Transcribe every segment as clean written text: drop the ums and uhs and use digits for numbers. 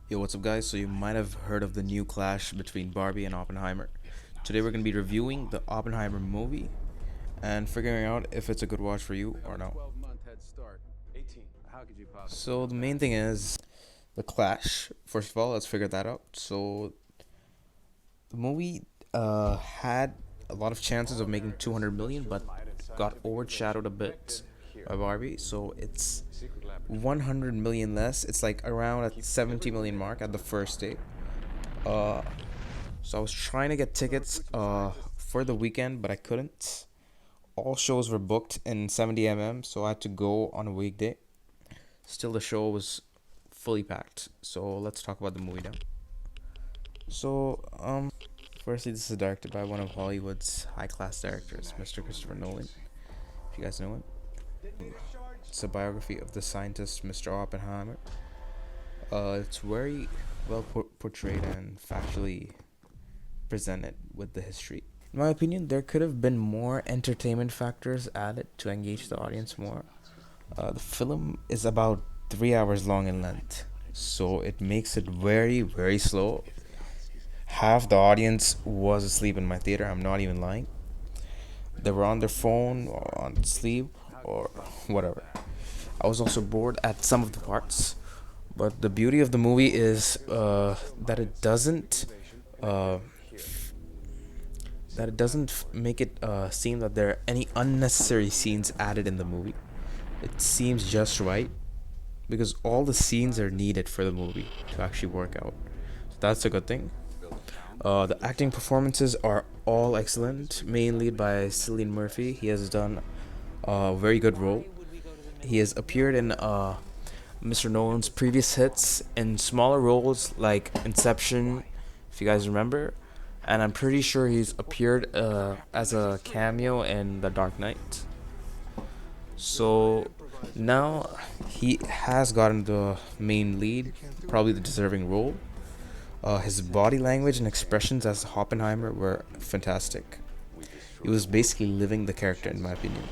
Yo, what's up, guys? So, you might have heard of the new clash between Barbie and Oppenheimer. Today, we're going to be reviewing the Oppenheimer movie and figuring out if it's a good watch for you or not. So, the main thing is the clash. First of all, let's figure that out. So, the movie had a lot of chances of making 200 million, but got overshadowed a bit by Barbie. So, it's 100 million less. It's like around at 70 million mark at the first day. Uh, so I was trying to get tickets for the weekend, but I couldn't. All shows were booked in 70 so I had to go on a weekday. Still, the show was fully packed. So let's talk about the movie now. So, firstly, this is directed by one of Hollywood's high-class directors, Mr. Christopher Nolan. If you guys know him, it's a biography of the scientist Mr. Oppenheimer. It's very well portrayed and factually presented with the history. In my opinion, there could have been more entertainment factors added to engage the audience more. The film is about 3 hours long in length, so it makes it very, very slow. Half the audience was asleep in my theater, I'm not even lying. They were on their phone or on sleep or whatever. I was also bored at some of the parts, but the beauty of the movie is that it doesn't uh, make it seem that there are any unnecessary scenes added in the movie. It seems just right because all the scenes are needed for the movie to actually work out. So that's a good thing. The acting performances are all excellent, mainly by Cillian Murphy. He has done a very good role. He has appeared in Mr. Nolan's previous hits in smaller roles like Inception, if you guys remember, and I'm pretty sure he's appeared as a cameo in The Dark Knight. So now he has gotten the main lead, probably the deserving role. His body language and expressions as Oppenheimer were fantastic. He was basically living the character, in my opinion.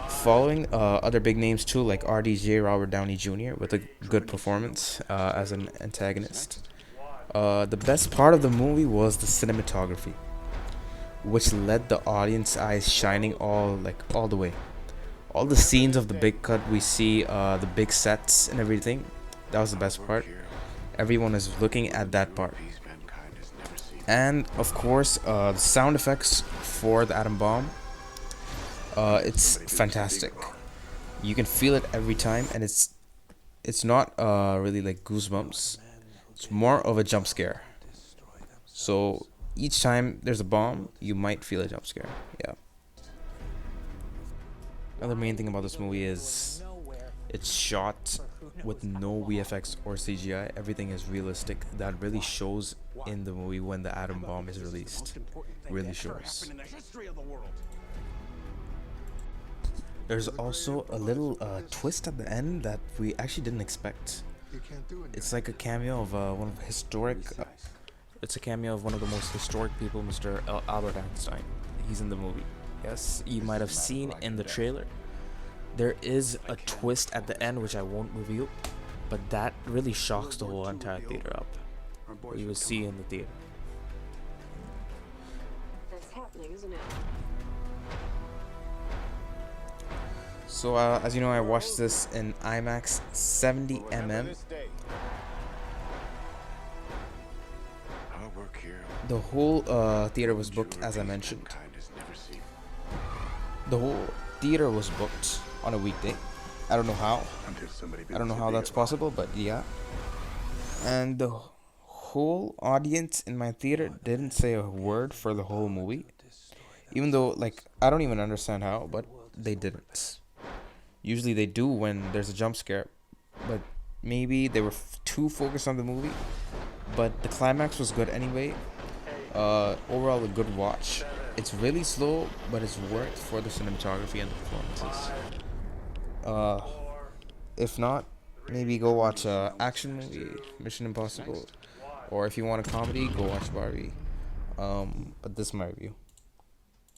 Following other big names too, like RDJ, Robert Downey Jr., with a good performance as an antagonist. The best part of the movie was the cinematography, which led the audience eyes shining all the way. All the scenes of the big cut we see, the big sets and everything, that was the best part. Everyone is looking at that part. And of course, the sound effects for the atom bomb, it's fantastic. You can feel it every time, and it's not really like goosebumps. It's more of a jump scare. So each time there's a bomb, you might feel a jump scare. Yeah. Another main thing about this movie is it's shot with no VFX or CGI. Everything is realistic. That really shows in the movie when the atom bomb is released. Really shows. There's also a little twist at the end that we actually didn't expect. It's like a cameo of one of historic. It's a cameo of one of the most historic people, Mr. Albert Einstein. He's in the movie. Yes, you might have seen in the trailer. There is a twist at the end which I won't reveal, but that really shocks the whole entire theater up. You will see in the theater. That's happening, isn't it? So as you know, I watched this in IMAX 70 The whole theater was booked, as I mentioned. The whole theater was booked on a weekday. I don't know how. I don't know how that's possible, but yeah. And the whole audience in my theater didn't say a word for the whole movie. Even though, like, I don't even understand how, but they didn't. Usually they do when there's a jump scare, but maybe they were too focused on the movie. But the climax was good anyway. Overall, a good watch. It's really slow, but it's worth for the cinematography and the performances. If not, maybe go watch a action movie, Mission Impossible, or if you want a comedy, go watch Barbie. But this is my review.